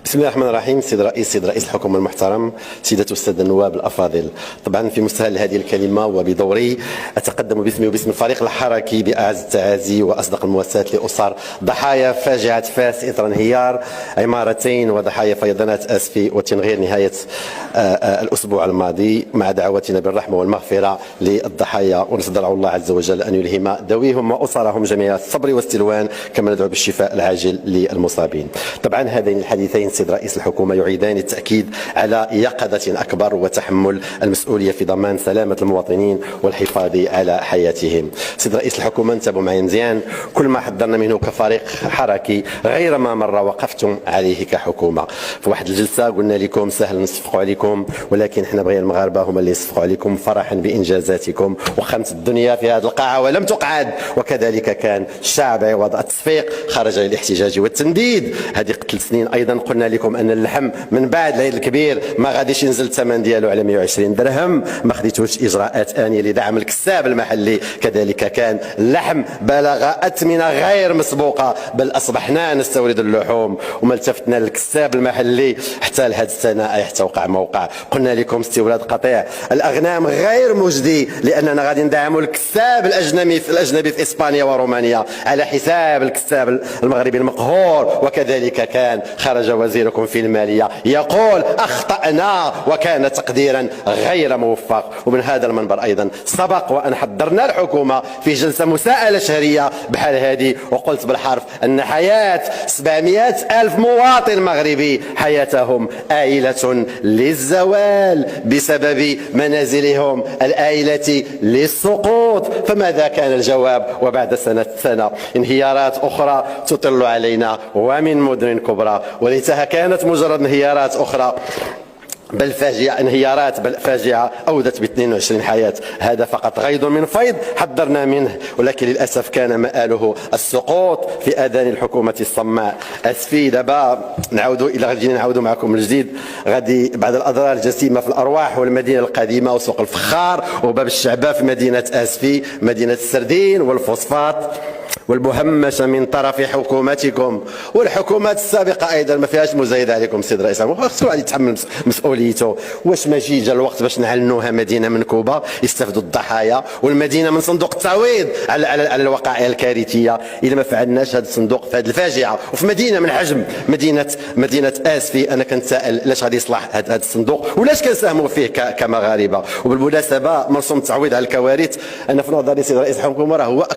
بسم الله الرحمن الرحيم. سيد رئيس الحكومة المحترم، سيدات والسادة النواب الأفاضل، طبعا في مستهل هذه الكلمة وبدوري أتقدم باسمي وباسم الفريق الحركي بأعز التعازي وأصدق المواساة لأسر ضحايا فاجعة فاس إثر انهيار عمارتين وضحايا فيضانات آسفي وتنغير نهاية الأسبوع الماضي، مع دعواتنا بالرحمة والمغفرة للضحايا، ونسأل الله عز وجل أن يلهم ذويهم وأسرهم جميعا الصبر والسلوان، كما ندعو بالشفاء العاجل للمصابين. طبعا هذين الحديثين سيد رئيس الحكومة يعيدان التأكيد على يقظة أكبر وتحمل المسؤولية في ضمان سلامة المواطنين والحفاظ على حياتهم. سيد رئيس الحكومة، انتبهوا معي مزيان، كل ما حضرنا منه كفريق حركي غير ما مرة وقفتم عليه كحكومة. في واحد الجلسة قلنا لكم سهل نصفقوا عليكم، ولكن احنا بغينا المغاربة هم اللي يصفقوا عليكم فرحا بإنجازاتكم، وخمس الدنيا في هذه القاعة ولم تقعد، وكذلك كان الشعب عوض التصفيق خرج للاحتجاج والتنديد. هذه قتل سنين أيضا قلنا لكم ان اللحم من بعد العيد الكبير ما غاديش ينزل الثمن ديالو على 120 درهم، ما خديتوش اجراءات انيه لدعم الكساب المحلي. كذلك كان اللحم بلغ اثمنه غير مسبوقه، بل اصبحنا نستورد اللحوم وما التفتنا للكساب المحلي حتى لهذه السنه، حتى وقع موقع. قلنا لكم استوراد قطيع الاغنام غير مجدي، لاننا غادي ندعموا الكساب الاجنبي في اسبانيا ورومانيا على حساب الكساب المغربي المقهور. وكذلك كان خرج وزيركم في المالية يقول أخطأنا وكان تقديرا غير موفق. ومن هذا المنبر أيضا سبق وأن حضرنا الحكومة في جلسة مساءلة شهرية بحال هذه، وقلت بالحرف أن حياة 700 ألف مواطن مغربي حياتهم آيلة للزوال بسبب منازلهم الآيلة للسقوط. فماذا كان الجواب؟ وبعد سنة انهيارات أخرى تطل علينا ومن مدن كبرى، وليتها كانت مجرد انهيارات أخرى بل فاجعة أودت ب 22 حياة. هذا فقط غيض من فيض حذرنا منه، ولكن للأسف كان مآله السقوط في آذان الحكومة الصماء. أسفي دابا غاديين نعاودوا معكم من جديد، غادي بعد الأضرار الجسيمة في الأرواح والمدينة القديمة وسوق الفخار وباب الشعبة في مدينة أسفي، مدينة السردين والفوسفات والمهمشة من طرف حكومتكم والحكومات السابقة أيضا ما فيهاش مزايدة عليكم. سيد رئيس خصو واحد يتحمل مسؤوليته. واش ماشي جا الوقت باش نعلنوها مدينة منكوبة يستافدوا الضحايا، والمدينة من صندوق التعويض على الوقائع الكارثية؟ إذا ما فعلناش هذا الصندوق في هذه الفاجعة وفي مدينة من حجم مدينة آسفي، أنا كنتسائل لاش غادي يصلح هذا الصندوق ولاش كنساهموا فيه كمغاربة. وبالمناسبة مرسوم التعويض على الكوارث، أنا في نظري سيد رئيس الحكومة راه هو